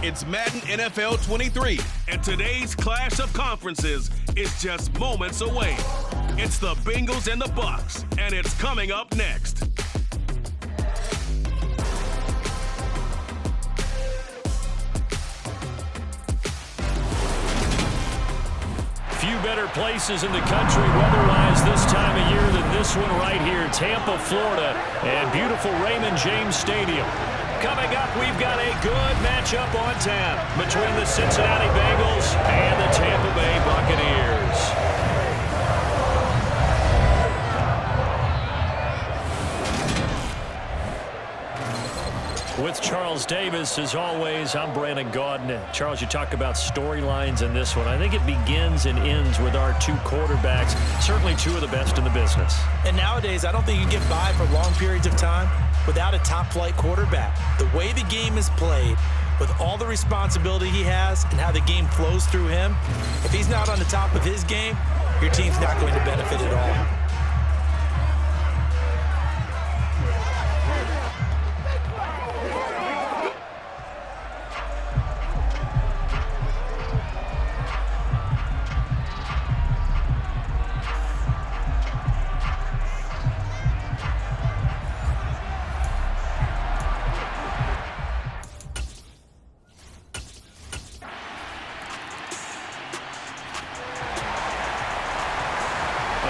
It's Madden NFL 23, and today's clash of conferences is just moments away. It's the Bengals and the Bucs, and it's coming up next. Few better places in the country weather-wise this time of year than this one right here, Tampa, Florida, and beautiful Raymond James Stadium. Coming up, we've got a good matchup on tap between the Cincinnati Bengals and the Tampa Bay Buccaneers. With Charles Davis, as always, I'm Brandon Gaudin. Charles, you talk about storylines in this one. I think it begins and ends with our two quarterbacks, certainly two of the best in the business. And nowadays, I don't think you can get by for long periods of time without a top-flight quarterback. The way the game is played, with all the responsibility he has and how the game flows through him, if he's not on the top of his game, your team's not going to benefit at all.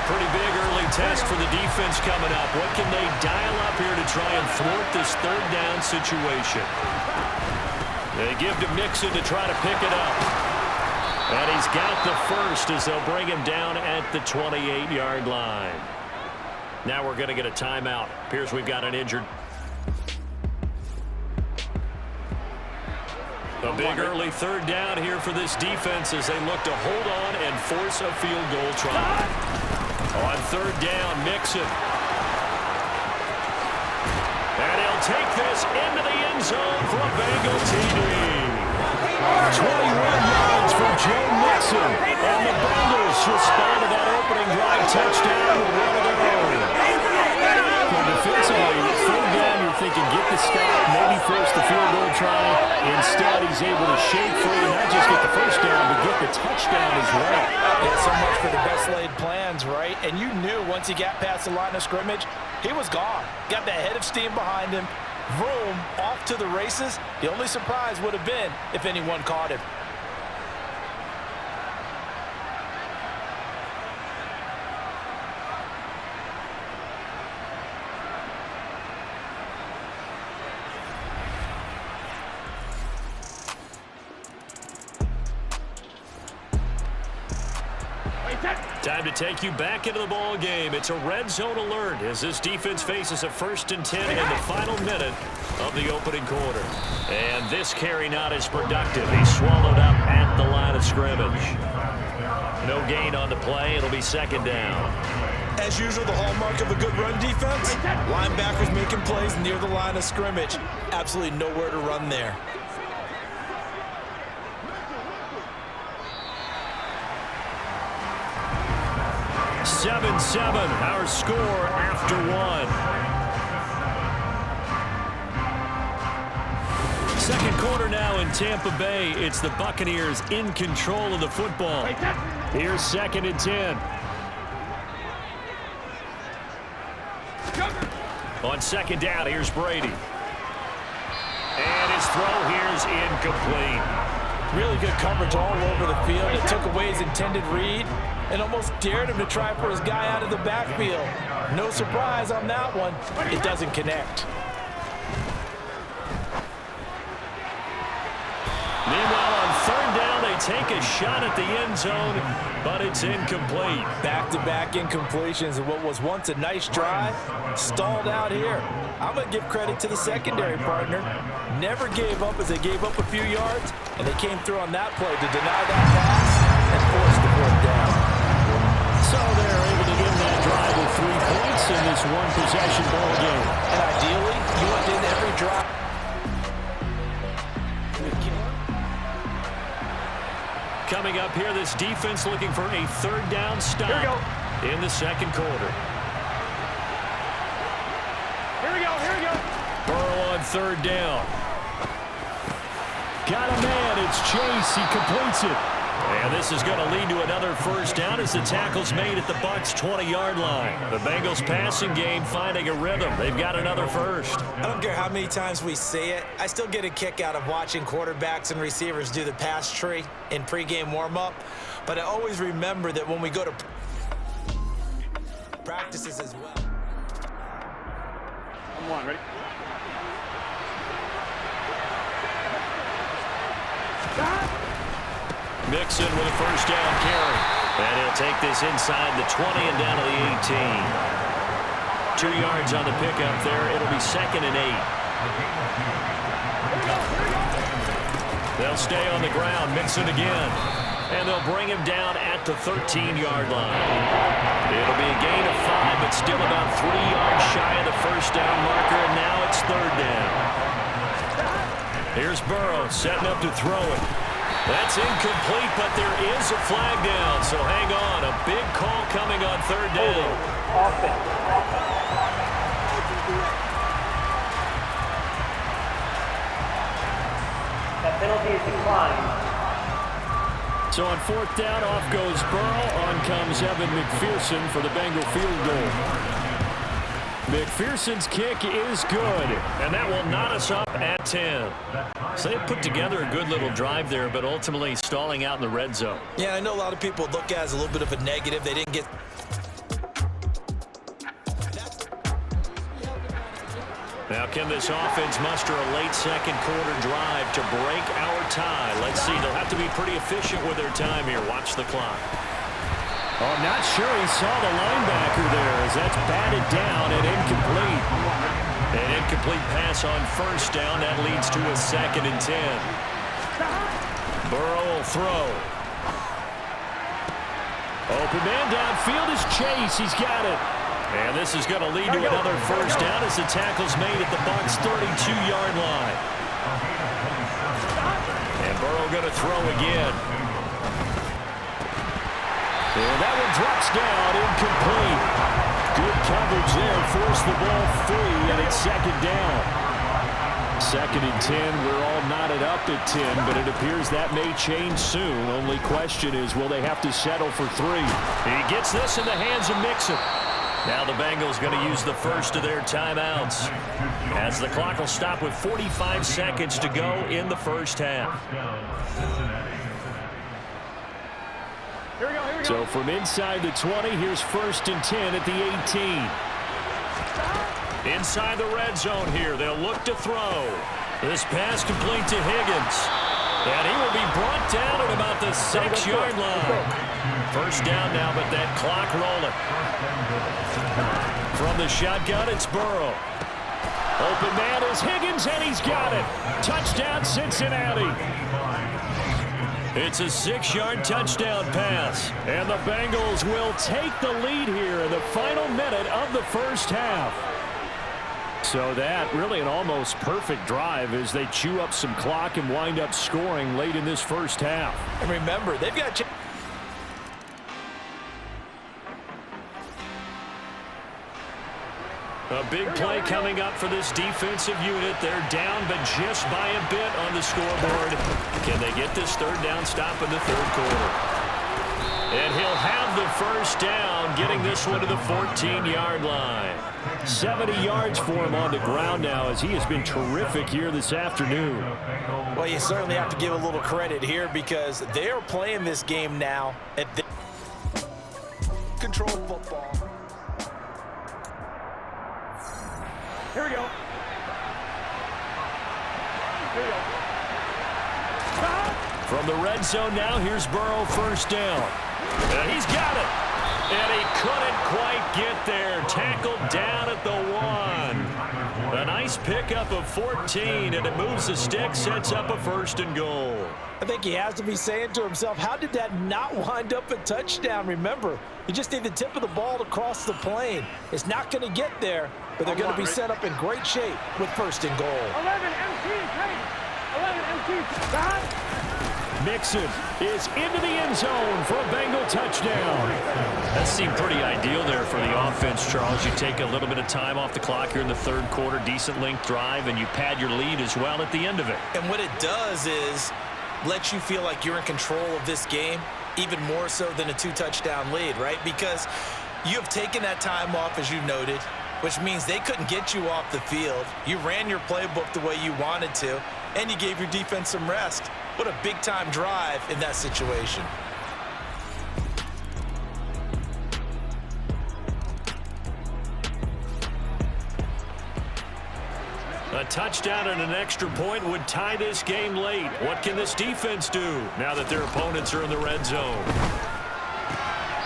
Pretty big early test for the defense coming up. What can they dial up here to try and thwart this third down situation? They give to Mixon to try to pick it up. And he's got the first as they'll bring him down at the 28-yard line. Now we're going to get a timeout. Appears we've got an injured. A big early third down here for this defense as they look to hold on and force a field goal try. On third down, Mixon. And he'll take this into the end zone for a Bengal TD. 21 yards for Joe Mixon. And the Bengals respond to that opening drive touchdown with one of their own. Well, defensively, third down, you're thinking get the stop, maybe force the field goal try. Instead, he's able to shake free and not just get the first down, but get the touchdown as well. Yeah, so much for the best laid plans, right? And you knew once he got past the line of scrimmage, he was gone. Got that head of steam behind him. Vroom, off to the races. The only surprise would have been if anyone caught him. Time to take you back into the ball game. It's a red zone alert as this defense faces a 1st and 10 in the final minute of the opening quarter. And this carry not as productive. He's swallowed up at the line of scrimmage. No gain on the play. It'll be second down. As usual, the hallmark of a good run defense, linebackers making plays near the line of scrimmage. Absolutely nowhere to run there. 7-7, our score after one. Second quarter now in Tampa Bay. It's the Buccaneers in control of the football. Here's 2nd and 10. On second down, here's Brady. And his throw here's incomplete. Really good coverage all over the field. It took away his intended read and almost dared him to try for his guy out of the backfield. No surprise on that one. It doesn't connect. Meanwhile, on third down, they take a shot at the end zone, but it's incomplete. Back-to-back incompletions of what was once a nice drive, stalled out here. I'm going to give credit to the secondary partner. Never gave up as they gave up a few yards, and they came through on that play to deny that pass and force the fourth down. So they're able to win that drive with 3 points in this one-possession ball game. And ideally, you want to end every drive. Coming up here, this defense looking for a third down stop in the second quarter. Here we go. Burrow on third down. Got a man. It's Chase. He completes it. And this is going to lead to another first down as the tackle's made at the Bucs' 20-yard line. The Bengals passing game finding a rhythm. They've got another first. I don't care how many times we say it. I still get a kick out of watching quarterbacks and receivers do the pass tree in pregame warm-up. But I always remember that when we go to practices as well. Come on, ready? Mixon with a first down carry. And he'll take this inside the 20 and down to the 18. 2 yards on the pickup there. It'll be 2nd and 8. They'll stay on the ground. Mixon again. And they'll bring him down at the 13-yard line. It'll be a gain of 5, but still about 3 yards shy of the first down marker, and now it's 3rd down. Here's Burrow setting up to throw it. That's incomplete, but there is a flag down, so hang on. A big call coming on 3rd down. That penalty is declined. So on 4th down, off goes Burrow. On comes Evan McPherson for the Bengal field goal. McPherson's kick is good, and that will knot us up at 10. So they put together a good little drive there, but ultimately stalling out in the red zone. Yeah, I know a lot of people look at it as a little bit of a negative. They didn't get... Now can this offense muster a late second quarter drive to break our tie? Let's see. They'll have to be pretty efficient with their time here. Watch the clock. Oh, I'm not sure he saw the linebacker there as that's batted down and incomplete. An incomplete pass on first down. That leads to a 2nd and 10. Burrow will throw. Open man downfield is Chase. He's got it. And this is going to lead to another first down as the tackle's made at the Bucs' 32-yard line. And Burrow going to throw again. And that one drops down, incomplete. Good coverage there, forced the ball free, and it's 2nd down. 2nd and 10, we're all knotted up at 10, but it appears that may change soon. Only question is, will they have to settle for 3? He gets this in the hands of Mixon. Now the Bengals going to use the first of their timeouts as the clock will stop with 45 seconds to go in the first half. Here we go, here we go. So from inside the 20, here's 1st and 10 at the 18. Inside the red zone here, they'll look to throw. This pass complete to Higgins. And he will be brought down at about the 6-yard line. First down now, but that clock rolling. From the shotgun, it's Burrow. Open man is Higgins, and he's got it. Touchdown, Cincinnati. It's a 6-yard touchdown pass. And the Bengals will take the lead here in the final minute of the first half. So that really an almost perfect drive as they chew up some clock and wind up scoring late in this first half. And remember, they've got... A big play coming up for this defensive unit. They're down, but just by a bit on the scoreboard. Can they get this 3rd down stop in the 3rd quarter? And he'll have the first down, getting this one to the 14-yard line. 70 yards for him on the ground now as he has been terrific here this afternoon. Well, you certainly have to give a little credit here because they're playing this game now at the control football. Here we go. Here we go. From the red zone now, here's Burrow, first down. And he's got it. And he couldn't quite get there. Tackled down at the 1. A nice pickup of 14, and it moves the stick, sets up a 1st and goal. I think he has to be saying to himself, how did that not wind up a touchdown? Remember, you just need the tip of the ball to cross the plane. It's not going to get there, but they're going to be set up in great shape with 1st and goal. 11 MT, 11 MT. Mixon is into the end zone for a Bengal touchdown. A seemed pretty ideal there for the offense, Charles. You take a little bit of time off the clock here in the third quarter, decent length drive, and you pad your lead as well at the end of it. And what it does is let you feel like you're in control of this game, even more so than a 2-touchdown lead, right? Because you have taken that time off, as you noted, which means they couldn't get you off the field. You ran your playbook the way you wanted to, and you gave your defense some rest. What a big-time drive in that situation. A touchdown and an extra point would tie this game late. What can this defense do now that their opponents are in the red zone?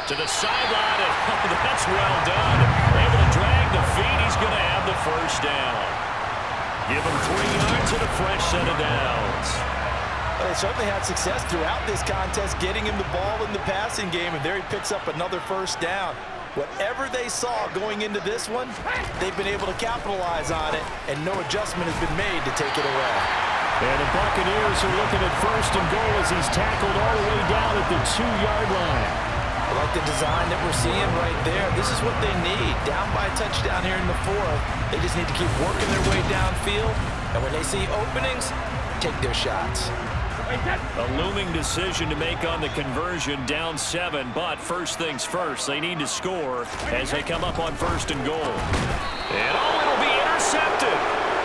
To the sideline, and that's well done. Able to drag the feet. He's going to have the first down. Give him 3 yards and a fresh set of downs. Well, they certainly had success throughout this contest, getting him the ball in the passing game, and there he picks up another first down. Whatever they saw going into this one, they've been able to capitalize on it, and no adjustment has been made to take it away. And the Buccaneers are looking at first and goal as he's tackled all the way down at the 2-yard line. I like the design that we're seeing right there. This is what they need. Down by a touchdown here in the fourth. They just need to keep working their way downfield, and when they see openings, take their shots. A looming decision to make on the conversion, down 7, but first things first, they need to score as they come up on first and goal. And it'll be intercepted.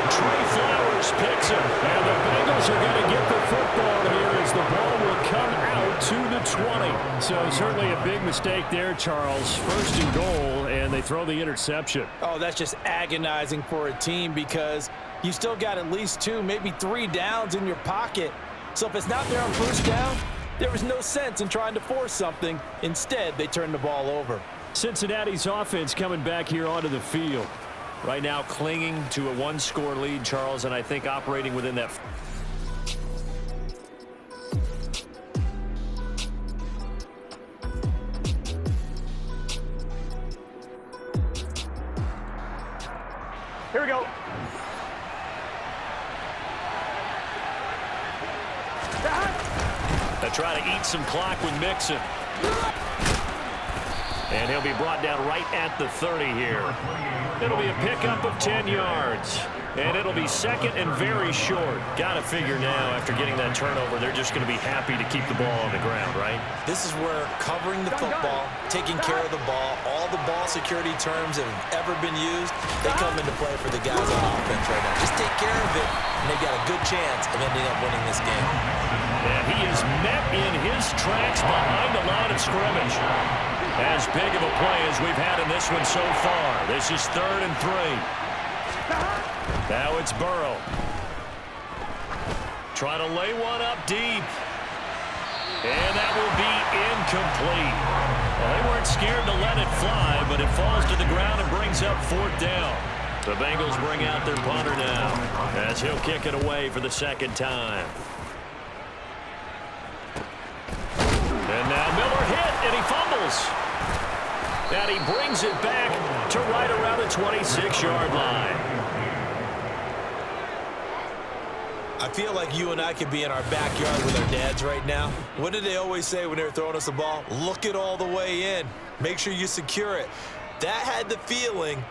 Trey Flowers picks him, and the Bengals are going to get the football here as the ball will come out to the 20. So certainly a big mistake there, Charles. First and goal, and they throw the interception. Oh, that's just agonizing for a team because you still got at least 2, maybe 3 downs in your pocket. So if it's not there on first down, there was no sense in trying to force something. Instead, they turned the ball over. Cincinnati's offense coming back here onto the field. Right now clinging to a 1-score lead, Charles, and I think operating within that. Here we go. They try to eat some clock with Mixon. And he'll be brought down right at the 30 here. It'll be a pickup of 10 yards. And it'll be second and very short. Got to figure now, after getting that turnover, they're just going to be happy to keep the ball on the ground, right? This is where covering the football, taking care of the ball, all the ball security terms that have ever been used, they come into play for the guys on offense right now. Just take care of it, and they've got a good chance of ending up winning this game. And he is met in his tracks behind the line of scrimmage. As big of a play as we've had in this one so far. This is 3rd and 3. Now it's Burrow. Trying to lay one up deep. And that will be incomplete. Well, they weren't scared to let it fly, but it falls to the ground and brings up 4th down. The Bengals bring out their punter now as he'll kick it away for the 2nd time. And now Miller hit, and he fumbles. And he brings it back to right around the 26-yard line. I feel like you and I could be in our backyard with our dads right now. What did they always say when they were throwing us the ball? Look it all the way in. Make sure you secure it. That had the feeling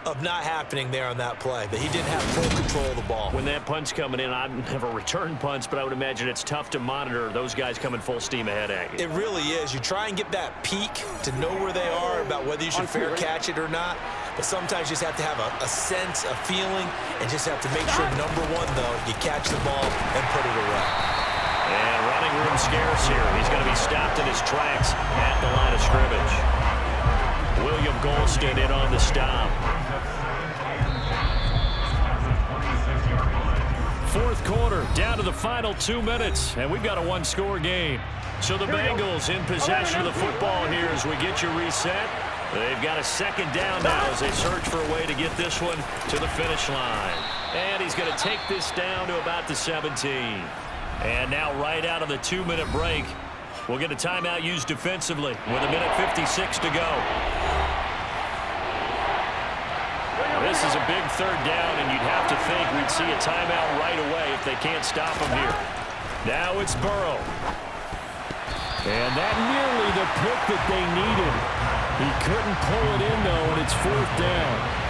of not happening there on that play, that he didn't have full control of the ball. When that punt's coming in, I'd never return punts, but I would imagine it's tough to monitor those guys coming full steam ahead at you. It really is. You try and get that peak to know where they are about whether you should fair catch it or not, but sometimes you just have to have a sense, a feeling, and just have to make sure, number one, though, you catch the ball and put it away. And running room scarce here. He's going to be stopped in his tracks at the line of scrimmage. William Golston in on the stop. 4th quarter, down to the final 2 minutes, and we've got a 1-score game. So the Bengals in possession of the football here as we get you reset. They've got a 2nd down now as they search for a way to get this one to the finish line. And he's going to take this down to about the 17. And now right out of the 2-minute break, we'll get a timeout used defensively with 1:56 to go. This is a big 3rd down, and you'd have to think we'd see a timeout right away if they can't stop him here. Now it's Burrow. And that nearly the pick that they needed. He couldn't pull it in, though, and it's 4th down.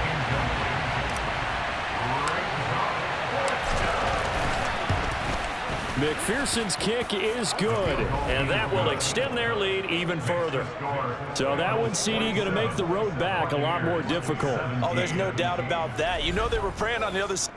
McPherson's kick is good, and that will extend their lead even further. So that one, CD, going to make the road back a lot more difficult. Oh, there's no doubt about that. You know they were praying on the other side.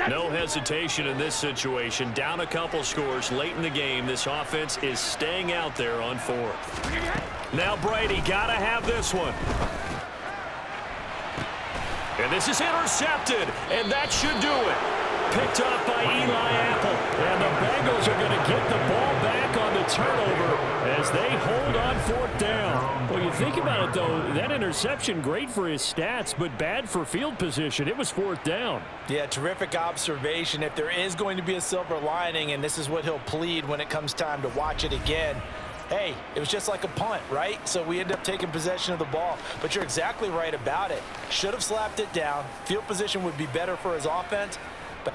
No hesitation in this situation. Down a couple scores late in the game. This offense is staying out there on 4th. Now Brady got to have this one. And this is intercepted, and that should do it. Picked up by Eli Apple. And the Bengals are going to get the ball back on the turnover as they hold on 4th down. Well, you think about it, though, that interception, great for his stats, but bad for field position. It was 4th down. Yeah, terrific observation. If there is going to be a silver lining, and this is what he'll plead when it comes time to watch it again, hey, it was just like a punt, right? So we end up taking possession of the ball. But you're exactly right about it. Should have slapped it down. Field position would be better for his offense. But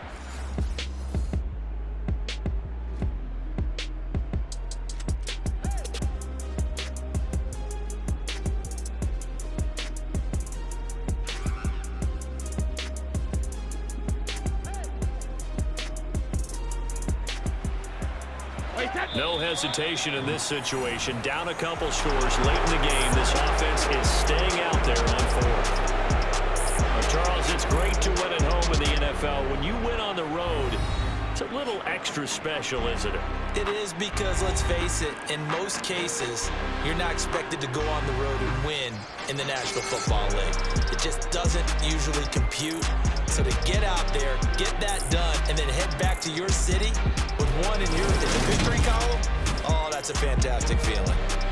no hesitation in this situation. Down a couple scores late in the game. This offense is staying out there on 4th. Well, Charles, it's great to win at home in the NFL. When you win on the road, it's a little extra special, isn't it? it is because, let's face it, in most cases, you're not expected to go on the road and win in the National Football League. It just doesn't usually compute. So to get out there, get that done, and then head back to your city with one in the victory column, oh, that's a fantastic feeling.